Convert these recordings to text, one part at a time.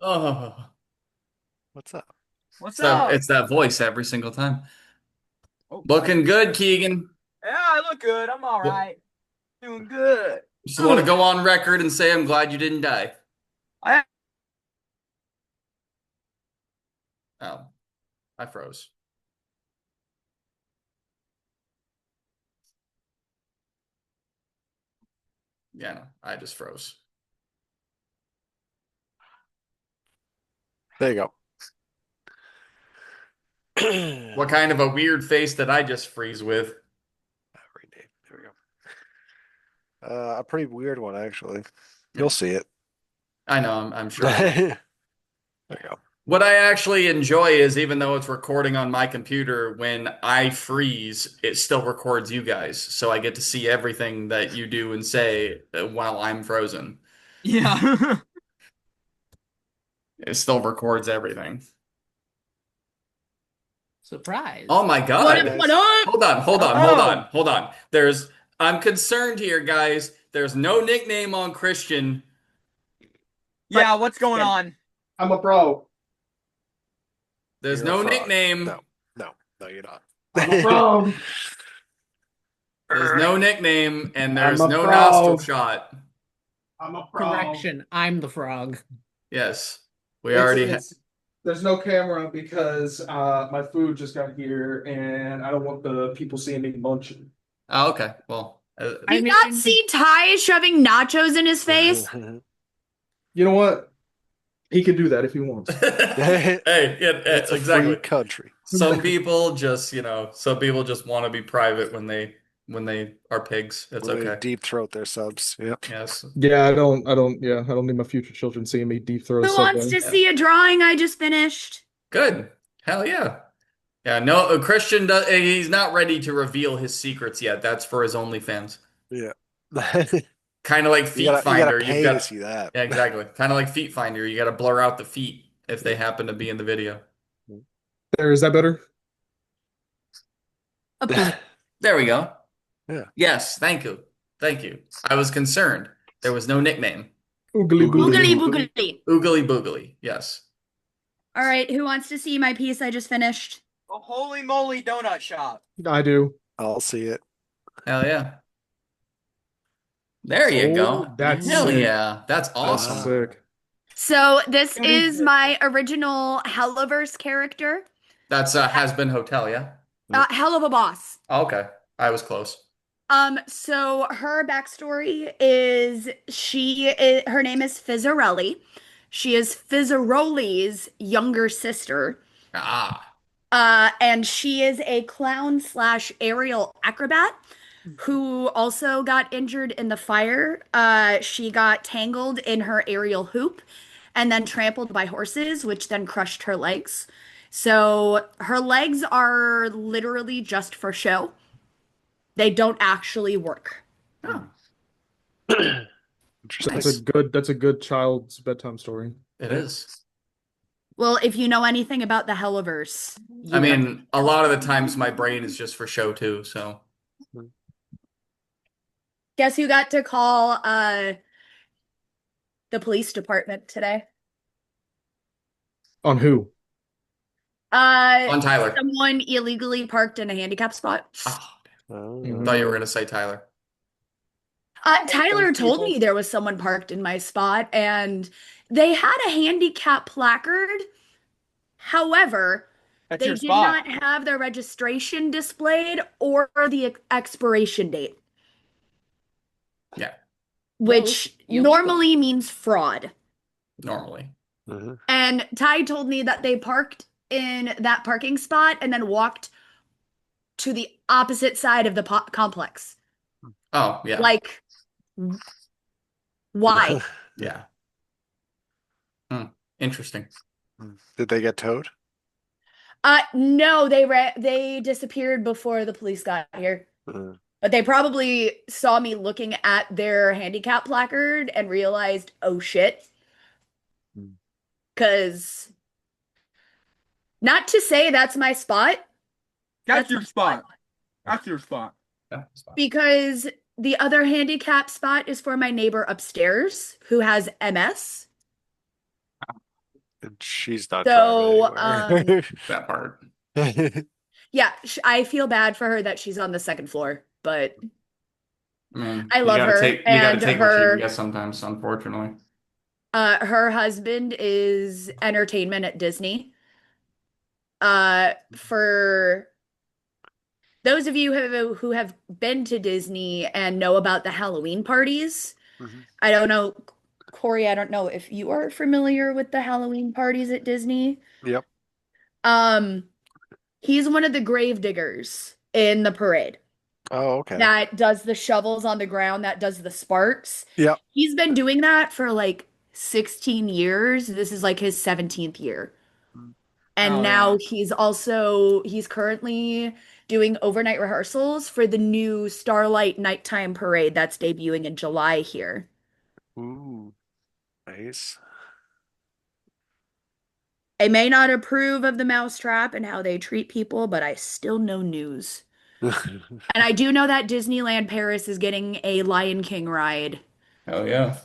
Oh, What's up? What's so up? it's that voice every single time. Oh, Looking good, Keegan. yeah, I look good. I'm all Well, right. Doing good. just want to Ugh. go on record and say I'm glad you didn't die. I, Oh, I froze. Yeah, no, I just froze. There you go. What kind of a weird face did I just freeze with? Rename. There we go. A pretty weird one, actually. You'll Yeah, see it. I know, I'm sure I will. There you go. What I actually enjoy is even though it's recording on my computer, when I freeze, it still records you guys. So I get to see everything that you do and say while I'm frozen. yeah. It still records everything. Oh Surprise. my What Hey, up? God. What guys. up? Hold on, hold on, hold on, Oh, hold on. I'm concerned here, guys. There's no nickname on Christian. yeah. What's going Good. on? I'm a pro. There's You're a no frog. nickname. No, no, no, you're not. I'm a pro. There's no nickname, and I'm there's a no nostril pro. shot. I'm a pro. Correction. I'm the frog. Yes, we It's already ha it's there's no camera because my food just got here and I don't want the people seeing me munching. Oh, okay. Well, I You not mean, see Ty shoving nachos in his face? You know what? He can do that if he wants. hey, yeah, It's a free exactly. country. Some people just want to be private when they are pigs. It's When they okay. deep throat their subs. Yep. Yes. Yeah, I don't need my future children seeing me deep throat a Who wants Subway. to Yeah. see a drawing I just finished? Good. Hell yeah. Yeah, no, Christian does, he's not ready to reveal his secrets yet. That's for his OnlyFans. Yeah. Kind of like Feet You gotta Finder. You've pay to got, see that. yeah, exactly. Kind of like Feet Finder. You got to blur out the feet if they happen to be in the video. There, is that better? There we go. Yeah. Yes, thank you. Thank you. I was concerned. There was no nickname. Oogly Oogly Boogly boogly. boogly. boogly. Oogly boogly. Yes. All right, who wants to see my piece I just finished? A holy moly donut shop. I do. I'll see it. Hell yeah. There you Oh, go. that's Hell sick. yeah. That's That's awesome. sick. So this What is is it? my original Helloverse character. That's Has Been Hotel, yeah? Hell of a boss. Okay. I was close. So her backstory is her name is Fizzarelli. She is Fizzaroli's younger sister. Ah. And she is a clown slash aerial acrobat who also got injured in the fire. She got tangled in her aerial hoop and then trampled by horses, which then crushed her legs. So her legs are literally just for show. They don't actually work. Oh, Interesting. nice. That's a good child's bedtime story. It is. Well, if you know anything about the Helliverse, I you know. mean, a lot of the times my brain is just for show too, so. Guess who got to call the police department today? On who? On Tyler. Someone illegally parked in a handicap spot. Oh, Oh. thought you were gonna say Tyler. Tyler Those told people. me there was someone parked in my spot and they had a handicap placard. However, That's they your did spot. not have their registration displayed or the expiration date, Yeah, which illegal. normally means fraud. normally. Uh-huh. And Ty told me that they parked in that parking spot and then walked to the opposite side of the complex. Oh, yeah. Like, why? Yeah. Hmm. Interesting. Did they get towed? No, they disappeared before the police got here. Uh, But they probably saw me looking at their handicap placard and realized, oh shit. Hmm. Because not to say that's my spot. That's your spot. That's your spot. Yeah, that's fine. Because the other handicap spot is for my neighbor upstairs who has MS. she's not So, driving That part. anywhere. yeah, I feel bad for her that she's on the second floor, but I mean, I love her, you gotta and take what you can her get sometimes, unfortunately. her husband is entertainment at Disney. For those of you who have been to Disney and know about the Halloween parties, Mhm. I don't know, Corey, I don't know if you are familiar with the Halloween parties at Disney. Yep. He's one of the grave diggers in the parade Oh, okay. that does the shovels on the ground, that does the sparks. Yep. He's been doing that for like 16 years. This is like his 17th year. And Oh, now yeah. he's currently doing overnight rehearsals for the new Starlight Nighttime Parade that's debuting in July here. Ooh, nice. I may not approve of the mousetrap and how they treat people, but I still know news. And I do know that Disneyland Paris is getting a Lion King ride Oh yeah.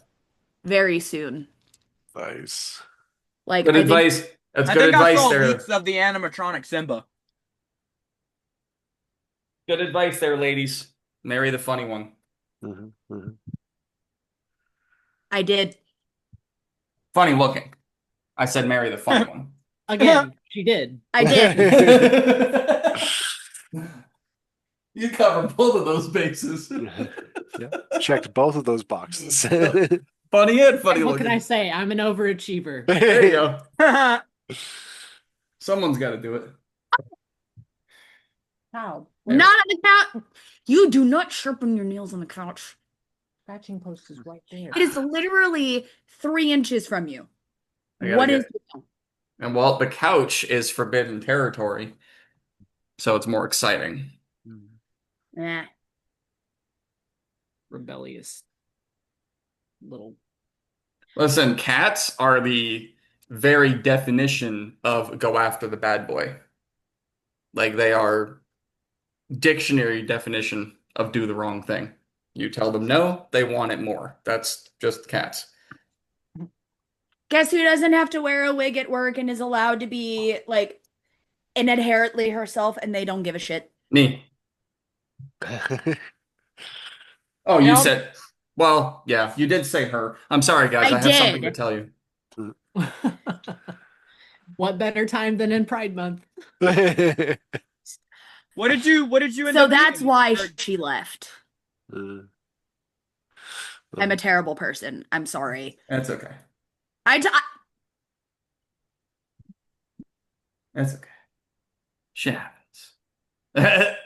very soon. Nice. Like Good I think advice. That's I good think I advice saw there. leaks of the animatronic Simba. Good advice there, ladies. Marry the funny one. Mhm, mhm. I did. Funny looking. I said marry the funny one. Again, she did. I did. You cover both of those bases. Yeah. Checked both of those boxes. Funny and funny What can I looking. say? I'm an overachiever. There you go. Someone's got to do it. How? Not on the couch. You do not sharpen your nails on the couch. Scratching post is right there. It is literally 3 inches from you. I gotta What get is it. And well, the couch is forbidden territory, so it's more exciting. Eh. Rebellious little. Listen, cats are the very definition of go after the bad boy. Like they are dictionary definition of do the wrong thing. You tell them no, they want it more. That's just cats. Guess who doesn't have to wear a wig at work and is allowed to be like inherently herself and they don't give a shit? Me. Oh, you Yep. said, well, yeah, you did say her. I'm sorry, guys. I I have something to did. tell you. What better time than in Pride Month? What did you end So up that's eating? why Or- she left. Uh, I'm a terrible person. I'm sorry. That's okay. That's okay. Shit happens.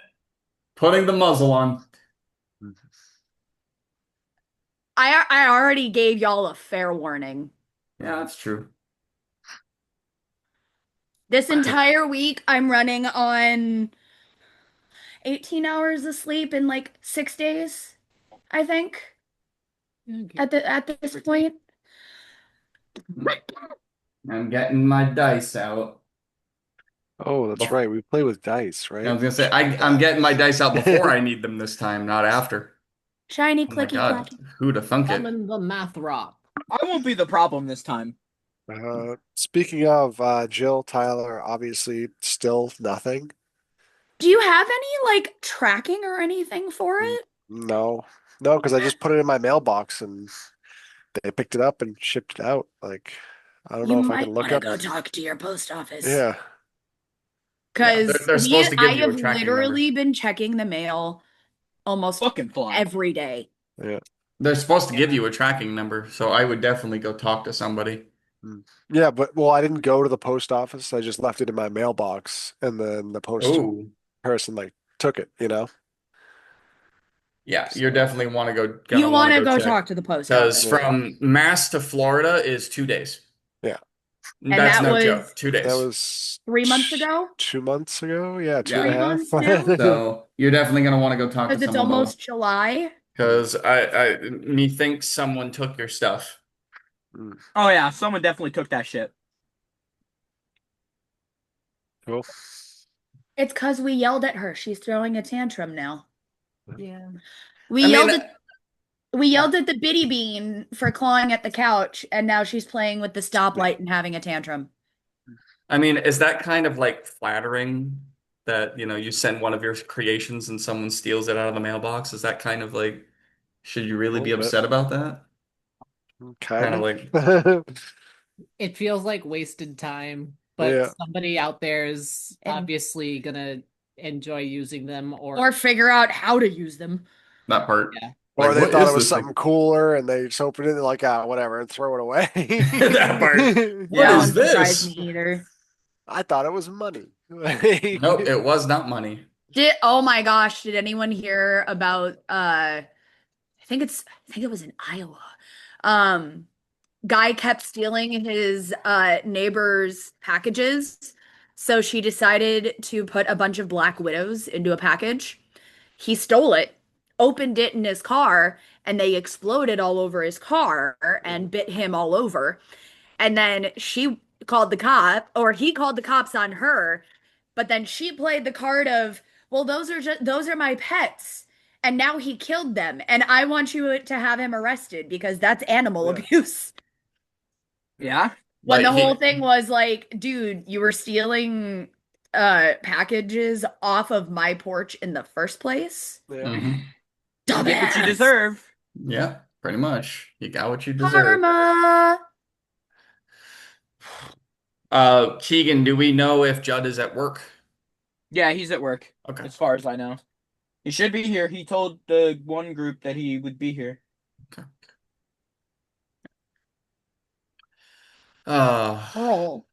Putting the muzzle on. I already gave y'all a fair warning. Yeah, that's true. This entire week I'm running on 18 hours of sleep in like 6 days, I think. At this point. I'm getting my dice out. Oh, that's right. We play with dice, right? I was gonna say I'm getting my dice out before I need them this time, not after. Shiny Oh my clicky God, clacky. who'd have thunk it? Summon the math rock. I won't be the problem this time. Speaking of Jill, Tyler, obviously still nothing. Do you have any like tracking or anything for it? No, because I just put it in my mailbox and they picked it up and shipped it out. Like, I don't You know if I might can look want to up. go talk to your post office. Yeah. Because they're supposed to give I you a have tracking literally been checking the mail almost Fucking fly. every day. Yeah. They're supposed to give you a tracking number, so I would definitely go talk to somebody. Yeah, but well, I didn't go to the post office. I just left it in my mailbox, and then the post Oh, person like took it. yeah, you definitely want to go. You want to go check. talk to the post Because office. from Mass to Florida is 2 days. Yeah. And That's that no was- joke. 2 days. That was 3 months ago? 2 months ago. Yeah, two Yeah. and a 3 months half. now? So you're definitely gonna want to go talk to Because it's someone. almost July. Because me thinks someone took your stuff. Oh yeah, someone definitely took that shit. Cool. It's because we yelled at her. She's throwing a tantrum now. Yeah. We I yelled mean, at we yelled at the bitty bean for clawing at the couch, and now she's playing with the stoplight and having a tantrum. I mean, is that kind of like flattering that, you send one of your creations and someone steals it out of the mailbox? Is that kind of like, should you really A be little bit. upset about that? Kind Kind of of. like, It feels like wasted time, but Yeah. somebody out there is And- obviously gonna enjoy using them Or figure out how to use them. that part. Yeah. Or Like, they what thought is it was this thing? something cooler and they just opened it and like, whatever, and throw it away. That part. That What is wouldn't surprise this? me either. I thought it was money. Nope, it was not money. Oh my gosh, did anyone hear about I think it was in Iowa. Guy kept stealing his neighbor's packages. So she decided to put a bunch of Black Widows into a package. He stole it, opened it in his car, and they exploded all over his car and bit him all over. And then she called the cop, or he called the cops on her, but then she played the card of, well, those are my pets. And now he killed them, and I want you to have him arrested because that's animal Yeah. abuse. Yeah. When the Like, whole thing was like, dude, you were stealing packages off of my porch in the first place. Yeah. Mhm. You get what you Dumbass. deserve. Yeah, pretty much. You got what you deserve. Karma. Keegan, do we know if Judd is at work? Yeah, he's at work, Okay. as far as I know. He should be here. He told the one group that he would be here. Pearl.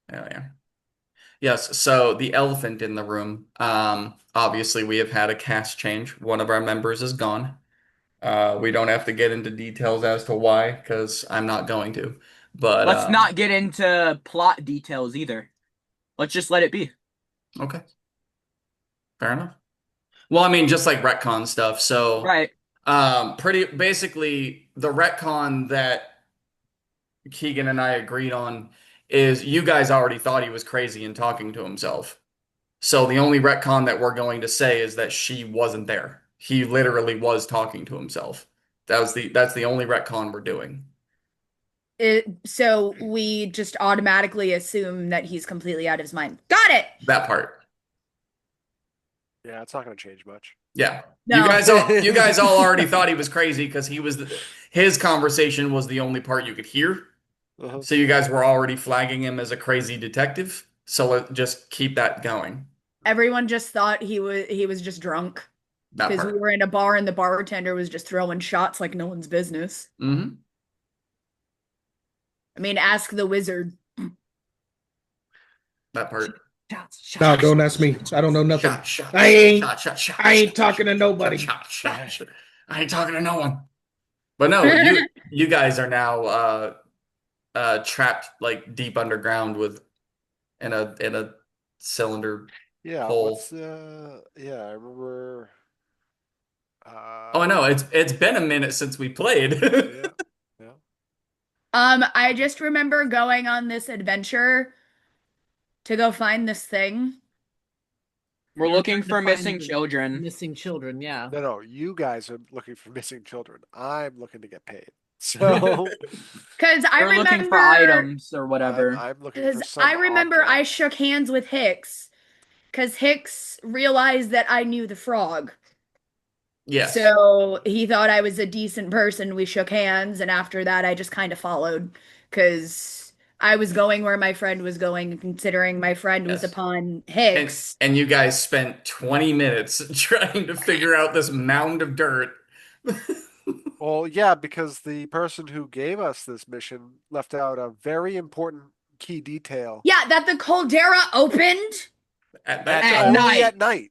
Hell yeah. Yes, so the elephant in the room. Obviously we have had a cast change. One of our members is gone. We don't have to get into details as to why, because I'm not going to. But Let's not get into plot details either. Let's just let it be. okay. Fair enough. Well, I mean, just like retcon stuff. So Right. pretty basically the retcon that Keegan and I agreed on is you guys already thought he was crazy and talking to himself. So the only retcon that we're going to say is that she wasn't there. He literally was talking to himself. That's the only retcon we're doing. So we just automatically assume that he's completely out of his mind. Got it. That part. Yeah, it's not going to change much. Yeah. No. You guys all already thought he was crazy because his conversation was the only part you could hear. Uh-huh. So you guys were already flagging him as a crazy detective. So just keep that going. Everyone just thought he was just drunk That because we part. were in a bar and the bartender was just throwing shots like no one's business. Hmm. I mean, ask the wizard. That part. Shots, No, don't ask me. I don't know nothing. Shot. I ain't- Shot. I ain't talking to nobody. Shot. I ain't talking to no one. But no, you guys are now trapped like deep underground in a cylinder. Yeah, Hole. yeah, I remember. Oh, I know. It's been a minute since we played. Yeah, yeah. I just remember going on this adventure to go find this thing. We're You're looking trying to for find missing the children. Missing children, yeah. No, you guys are looking for missing children. I'm looking to get paid. So Because I We're remember looking for items or whatever. I'm looking for Because some I remember I object. shook hands with Hicks because Hicks realized that I knew the frog. Yes. So he thought I was a decent person. We shook hands, and after that, I just kind of followed because I was going where my friend was going, considering my friend was Yes. upon And, Hicks. and you guys spent 20 minutes trying to figure out this mound of dirt. Well, yeah, because the person who gave us this mission left out a very important key detail. Yeah, that the caldera opened At At that Only night. at night.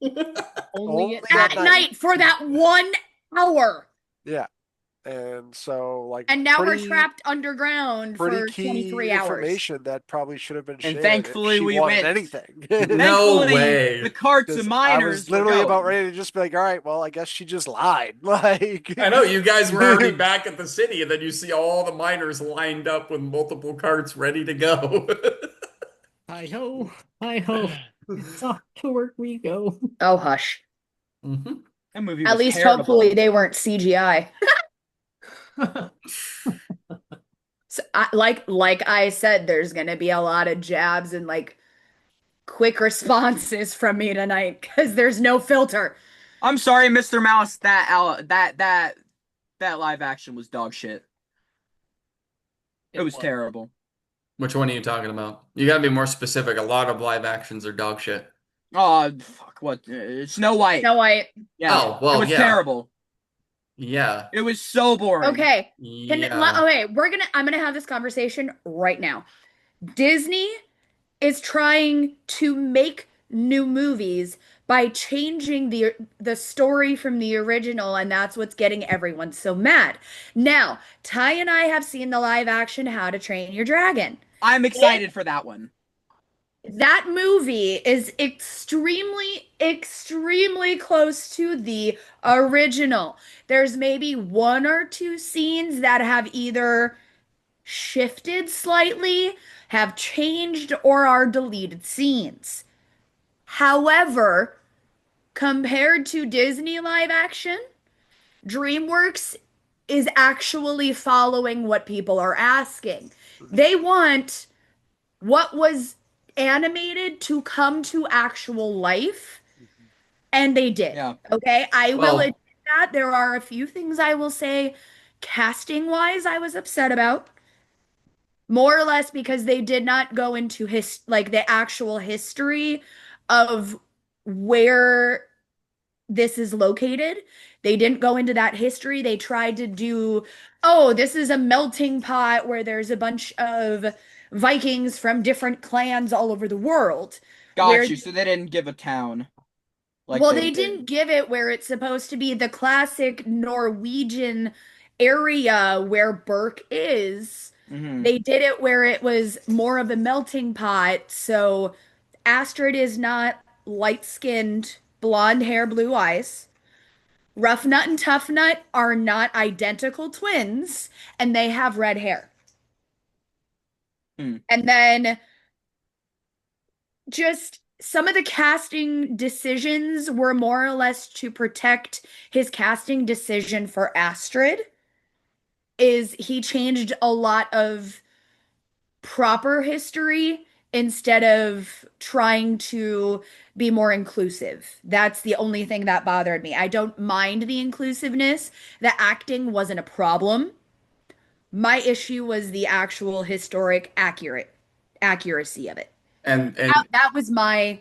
Only Only at at night. night for that 1 hour. Yeah. And so like And now pretty, we're trapped underground for pretty key 23 hours. information that probably should have been And shared if thankfully she we wanted went. anything. No Thankfully, way. The carts Because and I miners was literally were about going. ready to just be like, all right, well, I guess she just lied. Like I know you guys were already back at the city, and then you see all the miners lined up with multiple carts ready to go. Hi ho, hi ho. It's off to work we go. Oh, hush. Hmm. That movie At was least terrible. hopefully they weren't CGI. So like I said, there's gonna be a lot of jabs and like quick responses from me tonight because there's no filter. I'm sorry, Mr. Mouse. That live action was dog shit. It was terrible. Which one are you talking about? You gotta be more specific. A lot of live actions are dog shit. Oh fuck! What? Snow White. Snow White. Yeah. Oh, well, it was yeah. terrible. Yeah. It was so boring. Okay. Yeah. Okay, I'm gonna have this conversation right now. Disney is trying to make new movies by changing the story from the original, and that's what's getting everyone so mad. Now, Ty and I have seen the live action How to Train Your Dragon. I'm excited for that one. That movie is extremely, extremely close to the original. There's maybe one or two scenes that have either shifted slightly, have changed, or are deleted scenes. However, compared to Disney live action, DreamWorks is actually following what people are asking. They want what was animated to come to actual life, and they did. Yeah. Okay, I will Well- admit that there are a few things I will say casting wise I was upset about. More or less because they did not go into the actual history of where this is located. They didn't go into that history. They tried to do, oh, this is a melting pot where there's a bunch of Vikings from different clans all over the world. Got Where- you. So they didn't give a town. Well, they didn't give it where it's supposed to be the classic Norwegian area where Berk is. Mhm. They did it where it was more of a melting pot. So Astrid is not light-skinned, blonde hair, blue eyes. Rough Nut and Tough Nut are not identical twins, and they have red hair. Hmm. And then just some of the casting decisions were more or less to protect his casting decision for Astrid. Is he changed a lot of proper history instead of trying to be more inclusive. That's the only thing that bothered me. I don't mind the inclusiveness. The acting wasn't a problem. My issue was the actual historic accuracy of it. And That was my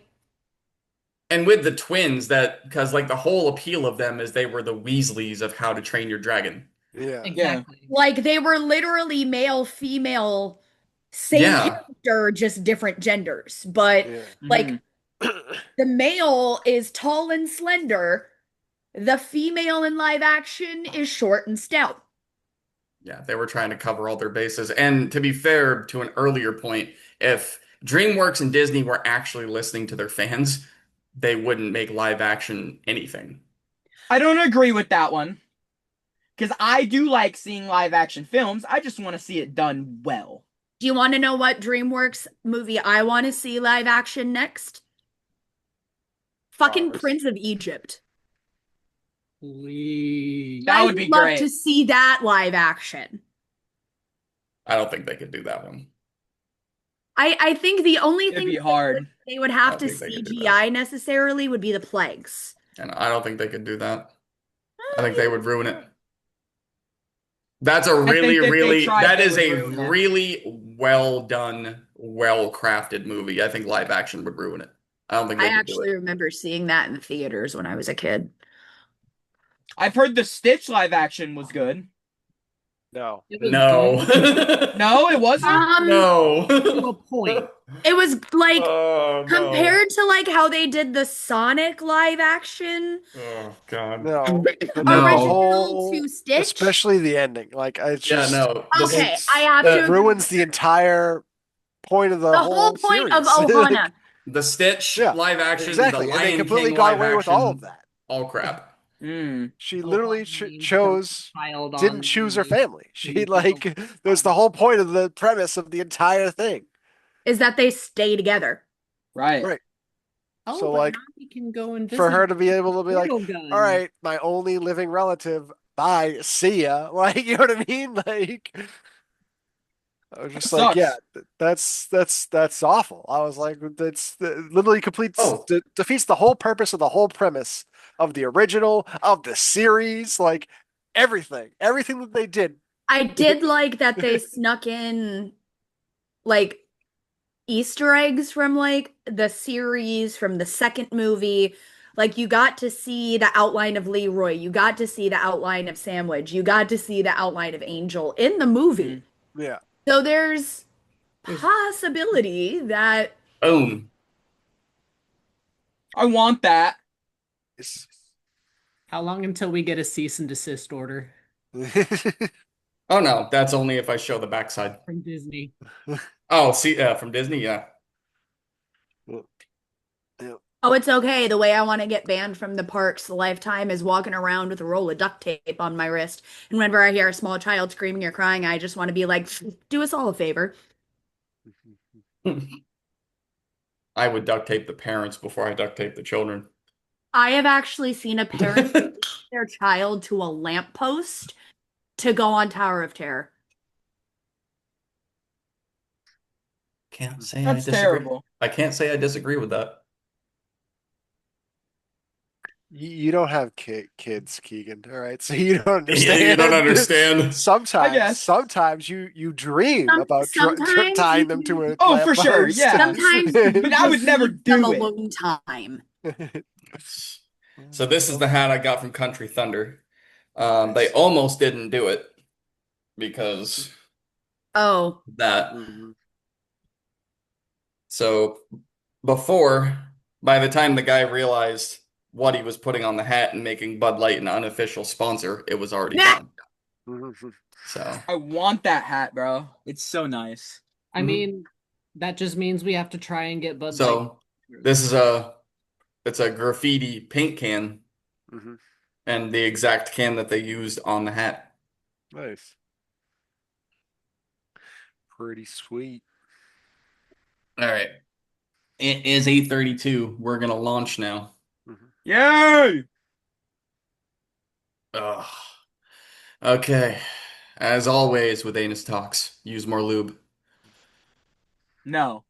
and with the twins, that because like the whole appeal of them is they were the Weasleys of How to Train Your Dragon. Yeah. Exactly. like they were literally male, female, same Yeah. character, just different genders. But Yeah. like Mhm. the male is tall and slender. The female in live action is short and stout. Yeah, they were trying to cover all their bases. And to be fair, to an earlier point, if DreamWorks and Disney were actually listening to their fans, they wouldn't make live action anything. I don't agree with that one. Because I do like seeing live action films. I just want to see it done well. Do you want to know what DreamWorks movie I want to see live action next? Fucking Cars. Prince of Egypt. Please. That I would be love great. to see that live action. I don't think they could do that one. I think the only It'd thing be hard. they would have I to don't think they could do CGI necessarily would be the plagues. And I don't think they could do that. I think they would ruin it. That's a really, think if they really, tried, that they is would a ruin it. really well done, well crafted movie. I think live action would ruin it. I don't think I they could do actually it. remember seeing that in the theaters when I was a kid. I've heard the Stitch live action was good. No. It was No. good No, it wasn't. No. to a point. It was like Oh, no. compared to like how they did the Sonic live action Oh, God. No. The No. original to Stitch. especially the ending. Like it's Yeah, just no. Okay, I have to. ruins the entire point of the, The whole point of series. Ohana. The Stitch Yeah, live action, exactly. the And they Lion completely King got live away with all of action, that. all crap. Mm. She Oh, literally I mean, chose Child didn't on choose her the- family. She the- like there's the whole point of the premise of the entire thing. Is that they stay together. Right. Right. Oh, So, but like, now we can go and For her visit to be able to be like, portal gun. all right, my only living relative, bye, see ya. Like, you know what I mean? Like, I was just That like, yeah, sucks. that's awful. I was like, that's literally Oh, defeats the whole purpose of the whole premise of the original, of the series, like everything that they did. I did like that they snuck in like Easter eggs from like the series, from the second movie. Like you got to see the outline of Leroy, you got to see the outline of Sandwich, you got to see the outline of Angel in the movie. Yeah. So there's There's possibility that boom. I want that. It's- how long until we get a cease and desist order Oh no, that's only if I show the backside. from Disney? Oh, see, from Disney, yeah. oh, it's okay. The way I want to get banned from the parks a lifetime is walking around with a roll of duct tape on my wrist. And whenever I hear a small child screaming or crying, I just want to be like, do us all a favor. I would duct tape the parents before I duct tape the children. I have actually seen a parent take their child to a lamppost to go on Tower of Terror. Can't say I That's disagree. terrible. I can't say I disagree with that. You don't have kids, Keegan. All right, so you don't Yeah, understand. you don't understand. I Sometimes, guess. sometimes you dream about Sometimes tying you- them to a Oh, for sure, lamppost. yeah. Sometimes But I would never need some do it. alone time. So this is the hat I got from Country Thunder. They Nice. almost didn't do it because Oh, that. Mhm. So before, by the time the guy realized what he was putting on the hat and making Bud Light an unofficial sponsor, it was already Nah. done. Mhm. So I want that hat, bro. It's so nice. I Mhm. mean, that just means we have to try and get Bud Light. so this is it's a graffiti paint can Mhm. and the exact can that they used on the hat. Nice. Pretty sweet. All right. It is 8:32. We're gonna launch now. Yay! Ugh. Okay. As always with Anus Talks, use more lube. No.